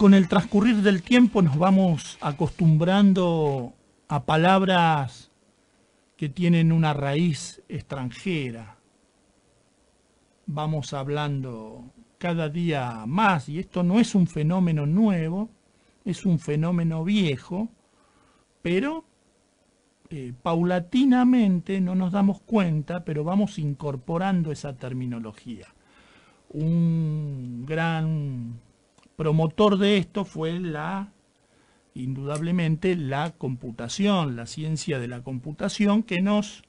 con el transcurrir del tiempo nos vamos acostumbrando a palabras que tienen una raíz extranjera. Vamos hablando cada día más, y esto no es un fenómeno nuevo, es un fenómeno viejo, pero paulatinamente no nos damos cuenta, pero vamos incorporando esa terminología. Un gran promotor de esto fue indudablemente la computación, la ciencia de la computación, que nos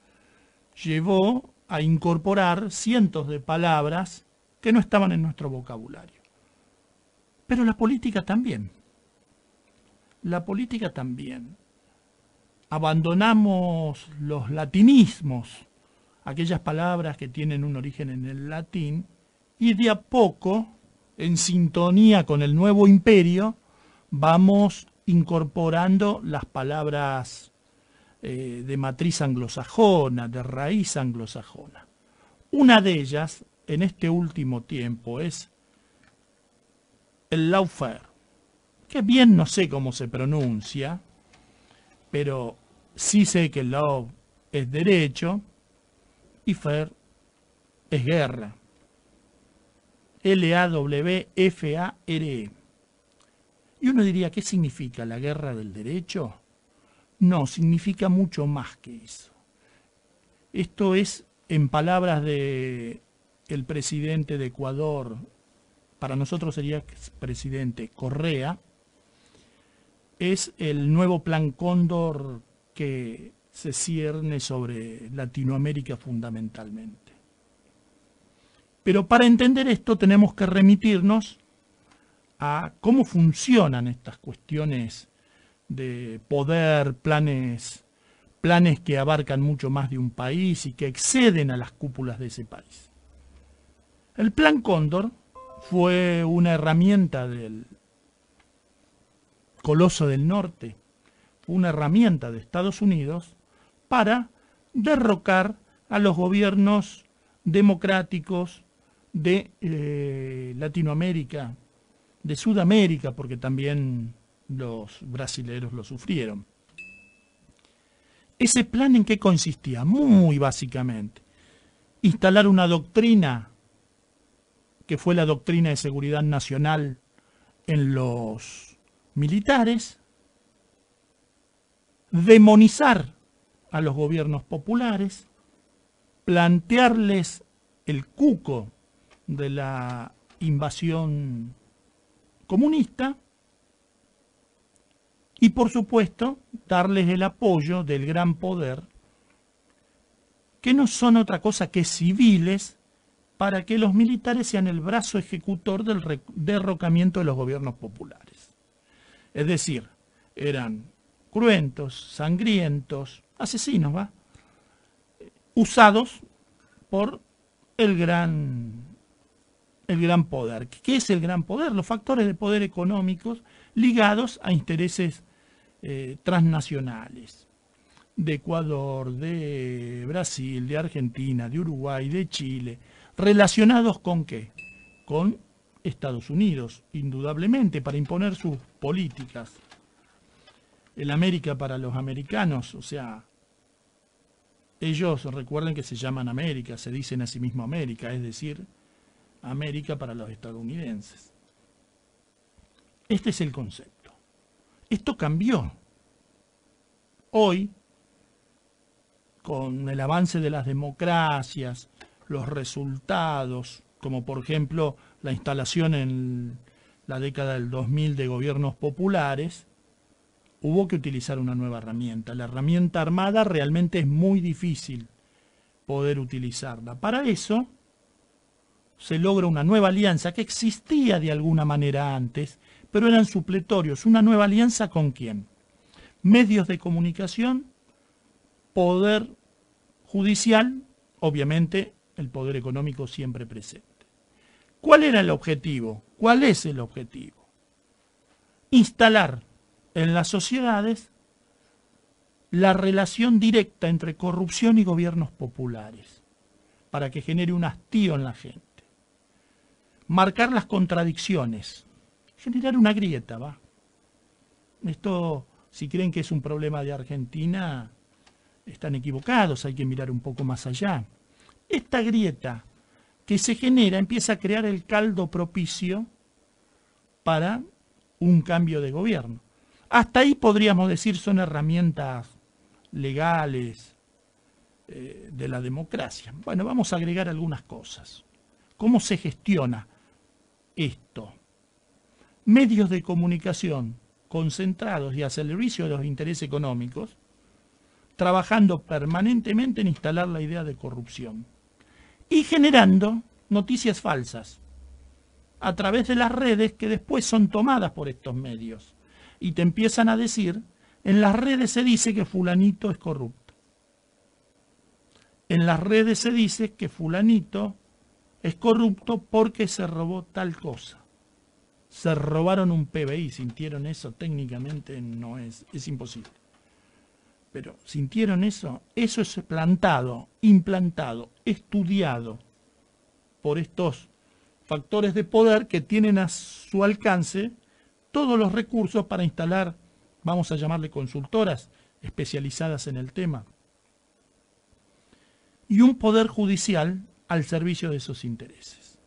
llevó a incorporar cientos de palabras que no estaban en nuestro vocabulario. Pero la política también. La política también. Abandonamos los latinismos, aquellas palabras que tienen un origen en el latín, y de a poco, en sintonía con el nuevo imperio, vamos incorporando las palabras de matriz anglosajona, de raíz anglosajona. Una de ellas, en este último tiempo, es el lawfare, que bien no sé cómo se pronuncia, pero sí sé que law es derecho y fair es guerra. L-A-W-F-A-R-E. Y uno diría, ¿qué significa la guerra del derecho? No, significa mucho más que eso. Esto es, en palabras del presidente de Ecuador, para nosotros sería presidente Correa, es el nuevo plan Cóndor que se cierne sobre Latinoamérica fundamentalmente. Pero para entender esto tenemos que remitirnos a cómo funcionan estas cuestiones de poder, planes que abarcan mucho más de un país y que exceden a las cúpulas de ese país. El Plan Cóndor fue una herramienta del Coloso del Norte, una herramienta de Estados Unidos para derrocar a los gobiernos democráticos de Latinoamérica, de Sudamérica, porque también los brasileros lo sufrieron. ¿Ese plan en qué consistía? Muy básicamente, instalar una doctrina que fue la doctrina de seguridad nacional en los militares, demonizar a los gobiernos populares, plantearles el cuco de la invasión comunista y, por supuesto, darles el apoyo del gran poder, que no son otra cosa que civiles, para que los militares sean el brazo ejecutor del derrocamiento de los gobiernos populares. Es decir, eran cruentos, sangrientos, asesinos, usados por el gran poder. ¿Qué es el gran poder? Los factores de poder económicos ligados a intereses transnacionales, de Ecuador, de Brasil, de Argentina, de Uruguay, de Chile, relacionados con ¿qué? Con Estados Unidos, indudablemente, para imponer sus políticas. El América para los americanos, o sea, ellos recuerden que se llaman América, se dicen a sí mismo América, es decir, América para los estadounidenses. Este es el concepto. Esto cambió. Hoy, con el avance de las democracias, los resultados, como por ejemplo la instalación en la década del 2000 de gobiernos populares, hubo que utilizar una nueva herramienta. La herramienta armada realmente es muy difícil poder utilizarla. Para eso se logra una nueva alianza que existía de alguna manera antes, pero eran supletorios. ¿Una nueva alianza con quién? Medios de comunicación, poder judicial, obviamente el poder económico siempre presente. ¿Cuál era el objetivo? ¿Cuál es el objetivo? Instalar en las sociedades la relación directa entre corrupción y gobiernos populares, para que genere un hastío en la gente. Marcar las contradicciones, generar una grieta, ¿va? Esto, si creen que es un problema de Argentina, están equivocados, hay que mirar un poco más allá. Esta grieta que se genera empieza a crear el caldo propicio para un cambio de gobierno. Hasta ahí podríamos decir son herramientas legales de la democracia. Bueno, vamos a agregar algunas cosas. ¿Cómo se gestiona esto? Medios de comunicación concentrados y al servicio de los intereses económicos, trabajando permanentemente en instalar la idea de corrupción y generando noticias falsas a través de las redes que después son tomadas por estos medios y te empiezan a decir, en las redes se dice que fulanito es corrupto. En las redes se dice que fulanito es corrupto porque se robó tal cosa. Se robaron un PBI, ¿sintieron eso? Técnicamente no es imposible. Pero ¿sintieron eso? Eso es plantado, implantado, estudiado por estos factores de poder que tienen a su alcance todos los recursos para instalar, vamos a llamarle consultoras especializadas en el tema, y un poder judicial al servicio de esos intereses.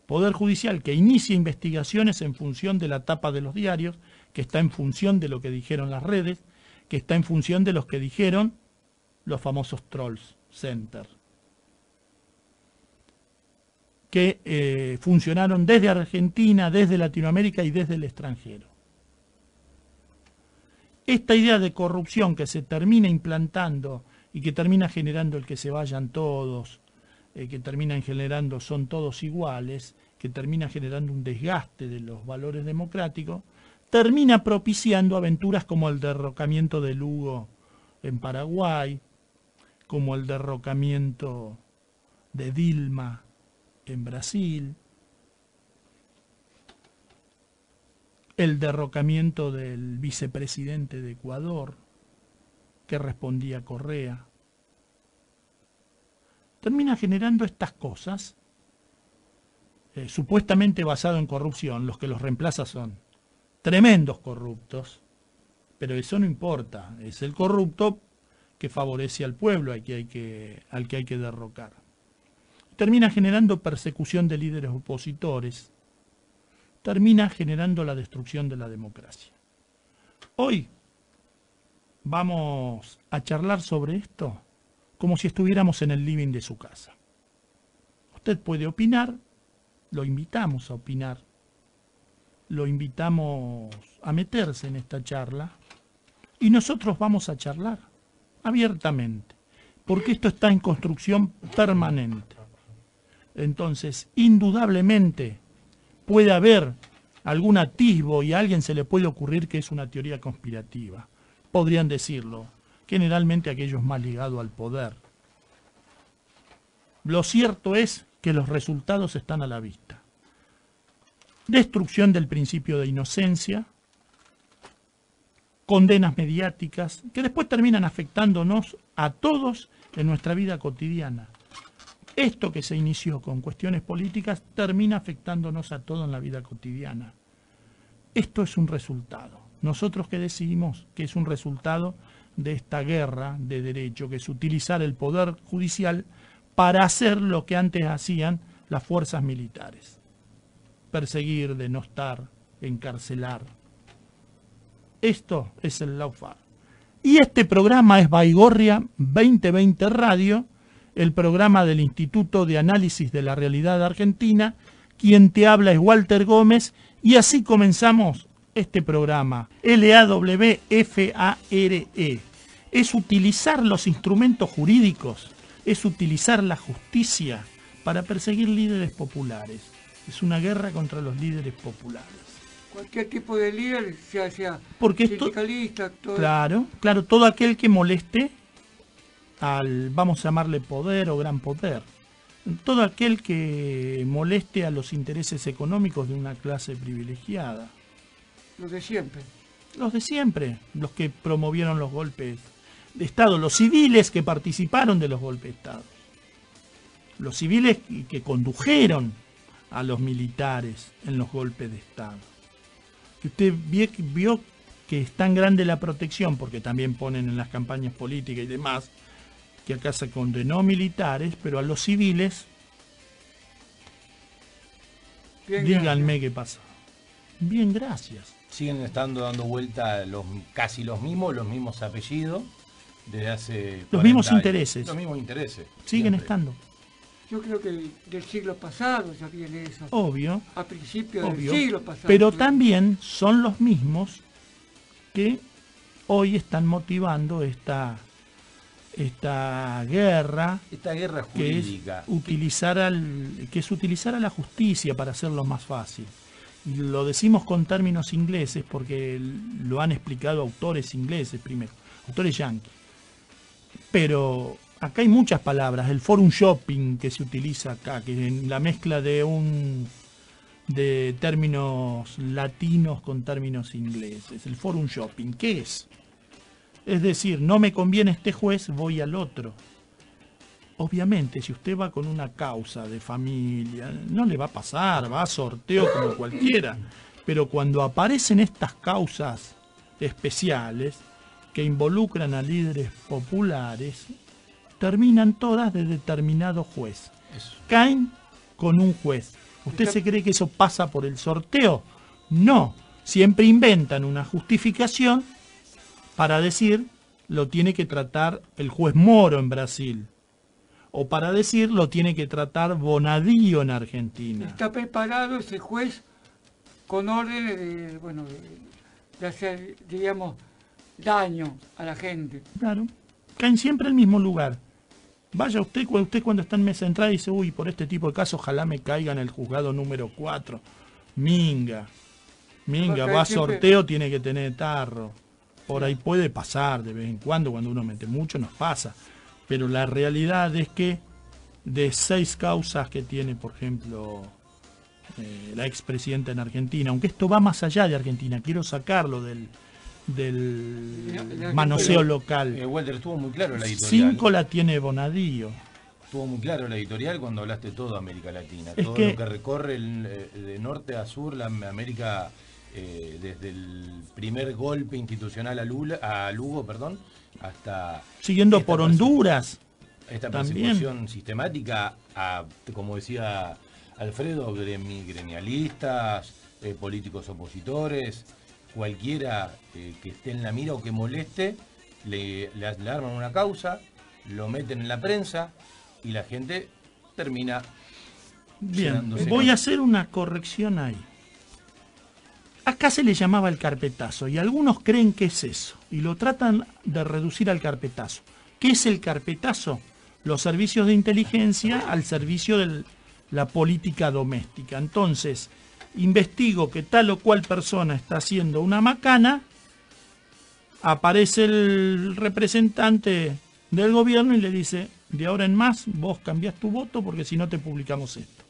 Poder judicial que inicia investigaciones en función de la tapa de los diarios, que está en función de lo que dijeron las redes, que está en función de los que dijeron los famosos trolls center, que funcionaron desde Argentina, desde Latinoamérica y desde el extranjero. Esta idea de corrupción que se termina implantando y que termina generando el que se vayan todos, que terminan generando son todos iguales, que termina generando un desgaste de los valores democráticos, termina propiciando aventuras como el derrocamiento de Lugo en Paraguay, como el derrocamiento de Dilma en Brasil, el derrocamiento del vicepresidente de Ecuador, que respondía a Correa. Termina generando estas cosas, supuestamente basado en corrupción. Los que los reemplazan son tremendos corruptos, pero eso no importa, es el corrupto que favorece al pueblo al que hay que derrocar. Termina generando persecución de líderes opositores, termina generando la destrucción de la democracia. Hoy vamos a charlar sobre esto como si estuviéramos en el living de su casa. Usted puede opinar, lo invitamos a opinar, lo invitamos a meterse en esta charla y nosotros vamos a charlar abiertamente, porque esto está en construcción permanente. Entonces, indudablemente puede haber algún atisbo y a alguien se le puede ocurrir que es una teoría conspirativa. Podrían decirlo, generalmente aquellos más ligados al poder. Lo cierto es que los resultados están a la vista. Destrucción del principio de inocencia, condenas mediáticas, que después terminan afectándonos a todos en nuestra vida cotidiana. Esto que se inició con cuestiones políticas termina afectándonos a todos en la vida cotidiana. Esto es un resultado. Nosotros que decidimos que es un resultado de esta guerra de derecho, que es utilizar el poder judicial para hacer lo que antes hacían las fuerzas militares. Perseguir, denostar, encarcelar. Esto es el lawfare. Y este programa es Baigorria 2020 Radio, el programa del Instituto de Análisis de la Realidad Argentina. Quien te habla es Walter Gómez y así comenzamos este programa. LAWFARE. Es utilizar los instrumentos jurídicos, es utilizar la justicia para perseguir líderes populares. Es una guerra contra los líderes populares. Cualquier tipo de líder, sea porque sindicalista, todo. Claro, todo aquel que moleste al, vamos a llamarle poder o gran poder. Todo aquel que moleste a los intereses económicos de una clase privilegiada. Los de siempre. Los de siempre, los que promovieron los golpes de Estado, los civiles que participaron de los golpes de Estado, los civiles que condujeron a los militares en los golpes de Estado. que usted vio que es tan grande la protección, porque también ponen en las campañas políticas y demás, que acá se condenó militares, pero a los civiles, Bien, díganme gracias. qué pasa. Bien, gracias. Siguen estando dando vuelta casi los mismos apellidos desde hace Los 40 mismos años. intereses. Los mismos intereses. Siguen siempre. estando. Yo creo que del siglo pasado ya viene eso. Obvio, A principios obvio. del siglo pasado. Pero sí. también son los mismos que hoy están motivando esta guerra Esta guerra que es jurídica. utilizar a la justicia para hacerlo más fácil. Y lo decimos con términos ingleses porque lo han explicado autores ingleses primero, autores yanquis. Pero acá hay muchas palabras, el forum shopping que se utiliza acá, que es la mezcla de términos latinos con términos ingleses. El forum shopping, ¿qué es? Es decir, no me conviene este juez, voy al otro. Obviamente, si usted va con una causa de familia, no le va a pasar, va a sorteo como cualquiera. Pero cuando aparecen estas causas especiales que involucran a líderes populares, terminan todas de determinado juez. Eso. Caen con un juez. ¿Usted se cree que eso pasa por el sorteo? No. Siempre inventan una justificación para decir lo tiene que tratar el juez Moro en Brasil. O para decir lo tiene que tratar Bonadío en Argentina. Está preparado ese juez con órdenes de hacer, digamos, daño a la gente. Claro. Caen siempre al mismo lugar. Vaya usted cuando está en mesa de entrada y dice, uy, por este tipo de casos ojalá me caiga en el juzgado número 4. Minga, Porque va a siempre- sorteo, tiene que tener tarro. Por ahí puede pasar de vez en cuando uno mete mucho, nos pasa. Pero la realidad es que de 6 causas que tiene, por ejemplo, la expresidenta en Argentina, aunque esto va más allá de Argentina, quiero sacarlo del manoseo local. Walter, estuvo muy claro la editorial. 5 la tiene Bonadío. Estuvo muy claro la editorial cuando hablaste todo de América Latina. Es Todo que- lo que recorre de norte a sur la América, desde el primer golpe institucional a Lugo, hasta Siguiendo esta por Honduras. esta También. persecución sistemática a, como decía Alfredo, gremialistas, políticos opositores, cualquiera que esté en la mira o que moleste, le arman una causa, lo meten en la prensa y la gente termina Bien, llenándose voy con- a hacer una corrección ahí. Acá se le llamaba el carpetazo y algunos creen que es eso y lo tratan de reducir al carpetazo. ¿Qué es el carpetazo? Los servicios de inteligencia al servicio de la política doméstica. Entonces, investigo que tal o cual persona está haciendo una macana, aparece el representante del gobierno y le dice, de ahora en más vos cambiás tu voto porque si no te publicamos esto.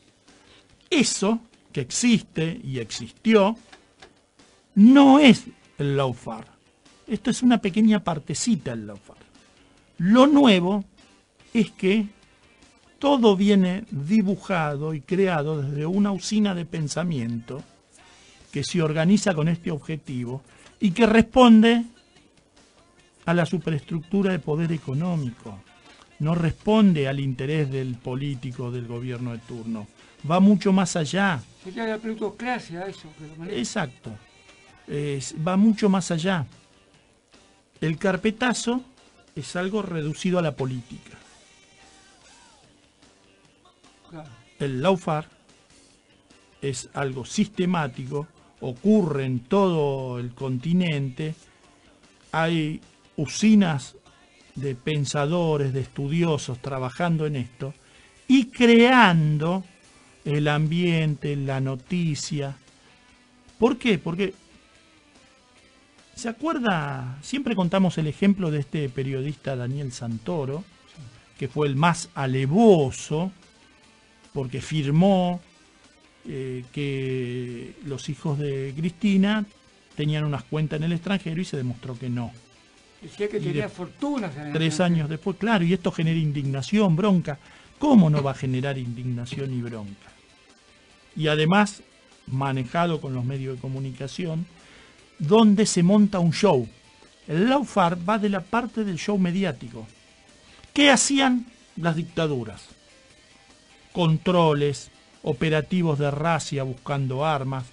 Eso que existe y existió no es el lawfare. Esto es una pequeña partecita del lawfare. Lo nuevo es que todo viene dibujado y creado desde una usina de pensamiento que se organiza con este objetivo y que responde a la superestructura de poder económico. No responde al interés del político del gobierno de turno. Va mucho más allá. Sería la plutocracia eso que lo maneja. Exacto. Va mucho más allá. El carpetazo es algo reducido a la política. Claro. El lawfare es algo sistemático, ocurre en todo el continente, hay usinas de pensadores, de estudiosos trabajando en esto y creando el ambiente, la noticia. ¿Por qué? Porque, ¿se acuerda? Siempre contamos el ejemplo de este periodista Daniel Santoro, que fue el más alevoso, porque firmó que los hijos de Cristina tenían unas cuentas en el extranjero y se demostró que no. Decía que Y tenía de- fortunas en el 3 extranjero. años después, claro, y esto genera indignación, bronca. ¿Cómo no va a generar indignación y bronca? Y además, manejado con los medios de comunicación, donde se monta un show. El lawfare va de la parte del show mediático. ¿Qué hacían las dictaduras? Controles, operativos de razzia buscando armas.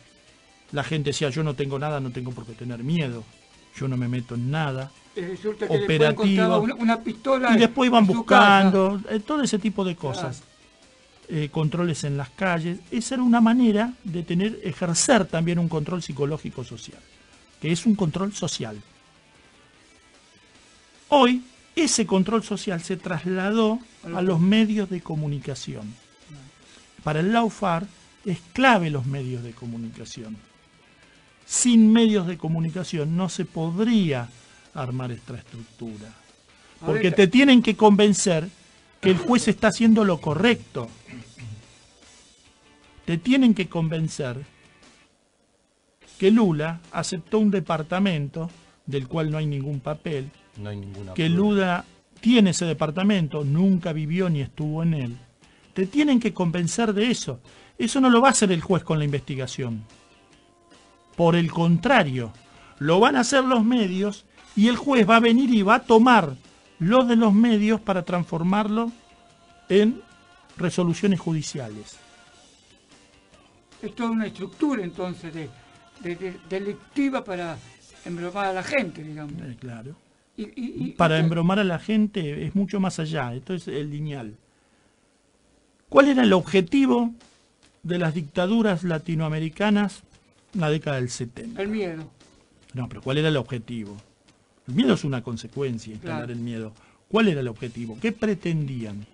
La gente decía, yo no tengo nada, no tengo por qué tener miedo, yo no me meto en nada. Resulta que después encontraba una pistola y después iban en su buscando casa. Todo ese tipo de cosas. Controles en las calles. Esa era una manera de ejercer también un control psicológico social, que es un control social. Hoy ese control social se trasladó a los medios de comunicación. Para el lawfare es clave los medios de comunicación. Sin medios de comunicación no se podría armar esta estructura. Porque te tienen que convencer que el juez está haciendo lo correcto. Te tienen que convencer que Lula aceptó un departamento del cual no hay ningún papel, No hay ninguna que prueba. Lula tiene ese departamento, nunca vivió ni estuvo en él. Te tienen que convencer de eso. Eso no lo va a hacer el juez con la investigación. Por el contrario, lo van a hacer los medios y el juez va a venir y va a tomar lo de los medios para transformarlo en resoluciones judiciales. Es toda una estructura entonces delictiva para embromar a la gente, digamos. Claro. Y Para embromar a la gente es mucho más allá. Esto es el lineal. ¿Cuál era el objetivo de las dictaduras latinoamericanas en la década del 70? el miedo. No, pero ¿cuál era el objetivo? El miedo es una consecuencia, instalar Claro. el miedo. ¿Cuál era el objetivo? ¿Qué pretendían?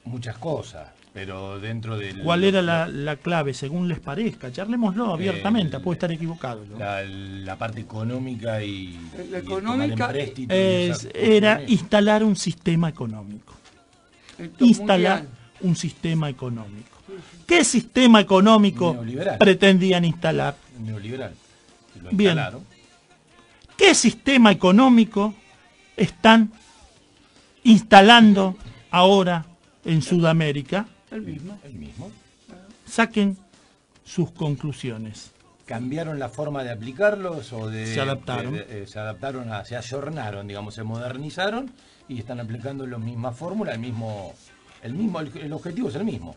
Muchas cosas, pero dentro del... ¿Cuál era la clave, según les parezca? Charlémoslo abiertamente, puede estar equivocado, ¿no? La parte económica y... La y el económica tomar empréstito y esas Era cuestiones. instalar un sistema económico. Entonces, Instalar mundial. un sistema económico. ¿Qué sistema económico Neoliberal. pretendían instalar? Neoliberal. Que lo Bien. instalaron. ¿Qué sistema económico están instalando ahora en Sudamérica? El mismo. El mismo. Saquen sus conclusiones. ¿Cambiaron la forma de aplicarlos o de... Se adaptaron. se adaptaron, se ayornaron, digamos, se modernizaron y están aplicando la misma fórmula, el objetivo es el mismo.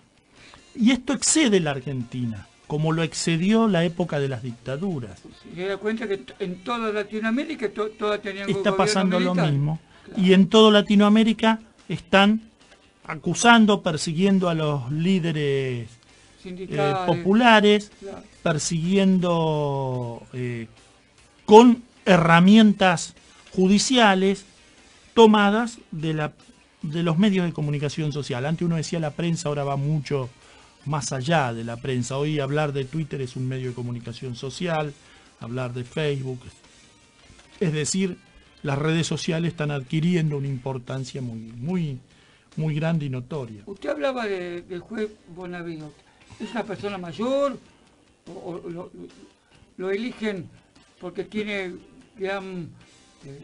Y esto excede la Argentina, como lo excedió la época de las dictaduras. Se da cuenta que en toda Latinoamérica todas tenían Está gobierno pasando lo militar. mismo. Y en toda Latinoamérica están acusando, persiguiendo a los líderes Sindicales. populares, Claro. persiguiendo con herramientas judiciales tomadas de los medios de comunicación social. Antes uno decía la prensa, ahora va mucho más allá de la prensa. Hoy hablar de Twitter es un medio de comunicación social, hablar de Facebook. Es decir, las redes sociales están adquiriendo una importancia muy grande y notoria. Usted hablaba del juez Bonavido. ¿Es una persona mayor o lo eligen porque tiene gran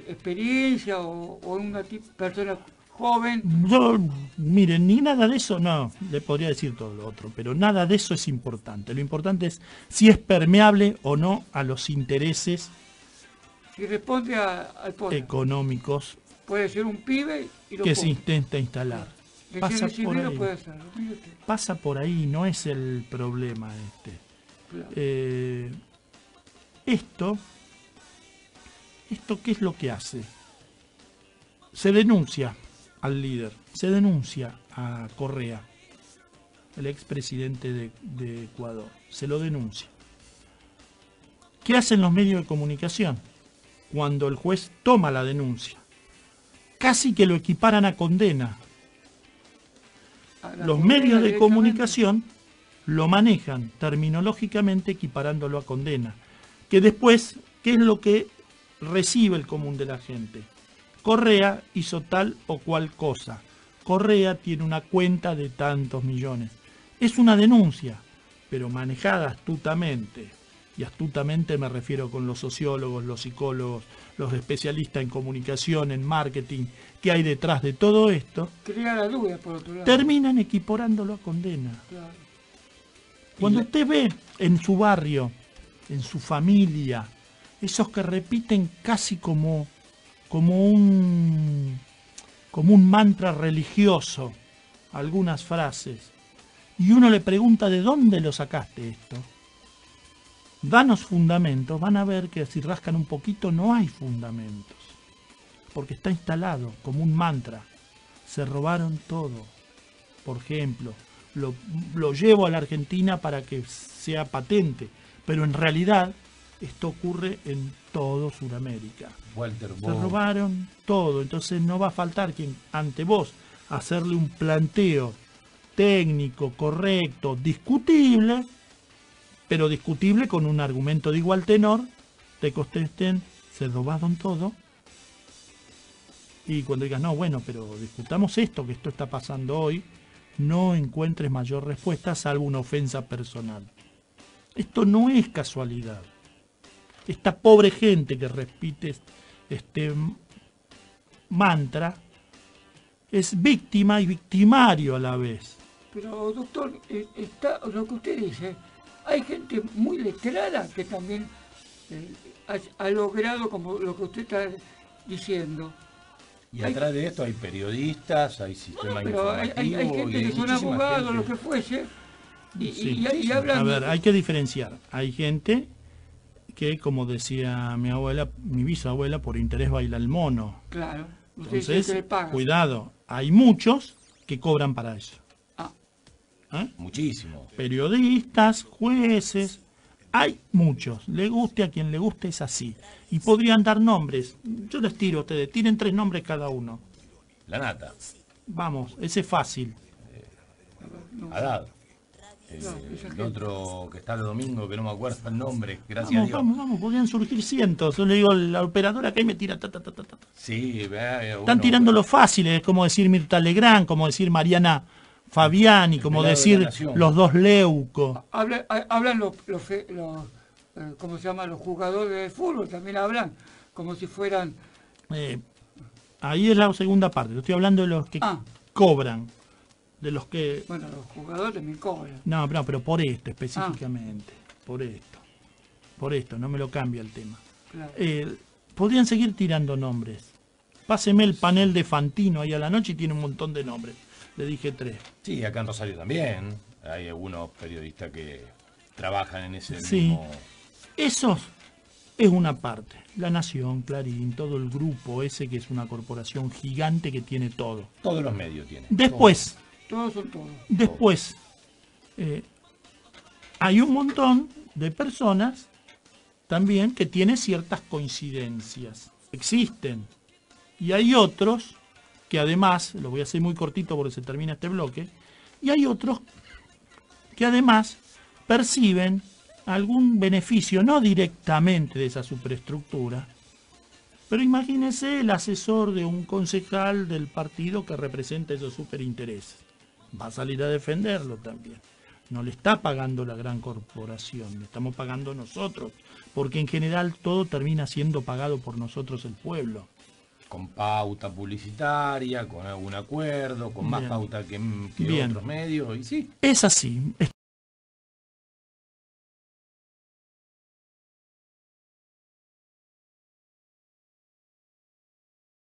experiencia o una persona joven? Yo, miren, ni nada de eso, no, le podría decir todo lo otro, pero nada de eso es importante. Lo importante es si es permeable o no a los intereses Si responde al poder. económicos Puede ser un pibe y lo que se pone. intenta instalar. Recién Pasa por recibido ahí. puede hacerlo. Mire usted. Pasa por ahí, no es el problema este. Claro. Esto, ¿qué es lo que hace? Se denuncia al líder, se denuncia a Correa, el expresidente de Ecuador, se lo denuncia. ¿Qué hacen los medios de comunicación cuando el juez toma la denuncia? Casi que lo equiparan a condena. A la Los condena medios de directamente. comunicación lo manejan terminológicamente equiparándolo a condena. Que después, ¿qué es lo que recibe el común de la gente? Correa hizo tal o cual cosa. Correa tiene una cuenta de tantos millones. Es una denuncia, pero manejada astutamente. Y astutamente me refiero con los sociólogos, los psicólogos, los especialistas en comunicación, en marketing, que hay detrás de todo esto, Crea la duda, por otro lado. terminan equiparándolo a condena. Claro. Cuando usted ve en su barrio, en su familia, esos que repiten casi como un mantra religioso algunas frases, y uno le pregunta ¿de dónde lo sacaste esto? Danos fundamentos, van a ver que si rascan un poquito no hay fundamentos, porque está instalado como un mantra. Se robaron todo. Por ejemplo, lo llevo a la Argentina para que sea patente, pero en realidad esto ocurre en todo Sudamérica. Se robaron todo, entonces no va a faltar quien ante vos hacerle un planteo técnico, correcto, discutible, pero discutible con un argumento de igual tenor, te contesten, se robaron todo. Y cuando digas, no, bueno, pero discutamos esto, que esto está pasando hoy, no encuentres mayor respuesta salvo una ofensa personal. Esto no es casualidad. Esta pobre gente que repite este mantra es víctima y victimario a la vez. Pero, doctor, está lo que usted dice, hay gente muy letrada que también ha logrado como lo que usted está diciendo. Y atrás de esto hay periodistas, hay sistemas informativos. Hay gente que son abogados, lo que fuese, y hablan... A ver, hay que diferenciar. Hay gente que, como decía mi abuela, mi bisabuela, por interés baila el mono. Claro. Entonces, cuidado, hay muchos que cobran para eso. Muchísimo. Periodistas, jueces, hay muchos. Le guste a quien le guste, es así. Y podrían dar nombres. Yo les tiro a ustedes, tienen 3 nombres cada uno. La Nata. Vamos, ese es fácil. Haddad. El otro que está el domingo, que no me acuerdo el nombre, gracias a Dios. Vamos, podrían surgir cientos. Yo le digo, la operadora que ahí me tira. Sí, están tirando lo fácil, es como decir Mirta Legrand, como decir Mariana Fabiani, como decir los dos Leuco. Hablan los ¿cómo se llama? Los jugadores de fútbol también hablan, como si fueran... Ahí es la segunda parte, yo estoy hablando de los que cobran, de los que... Bueno, los jugadores también cobran. No, pero por esto específicamente, por esto, no me lo cambia el tema. Claro. Podrían seguir tirando nombres. Páseme el panel de Fantino ahí a la noche y tiene un montón de nombres. Le dije 3. Sí, acá en Rosario también. Hay algunos periodistas que trabajan en ese sí. mismo... Eso es una parte. La Nación, Clarín, todo el grupo ese que es una corporación gigante que tiene todo. Todos los medios tienen. Después... Todos son todos. Después, hay un montón de personas también que tienen ciertas coincidencias. Existen. Y hay otros que además, lo voy a hacer muy cortito porque se termina este bloque, y hay otros que además perciben algún beneficio, no directamente de esa superestructura, pero imagínese el asesor de un concejal del partido que representa esos superintereses. Va a salir a defenderlo también. No le está pagando la gran corporación, le estamos pagando nosotros, porque en general todo termina siendo pagado por nosotros el pueblo. Con pauta publicitaria, con algún acuerdo, con más pauta que otros medios, y sí. Es así.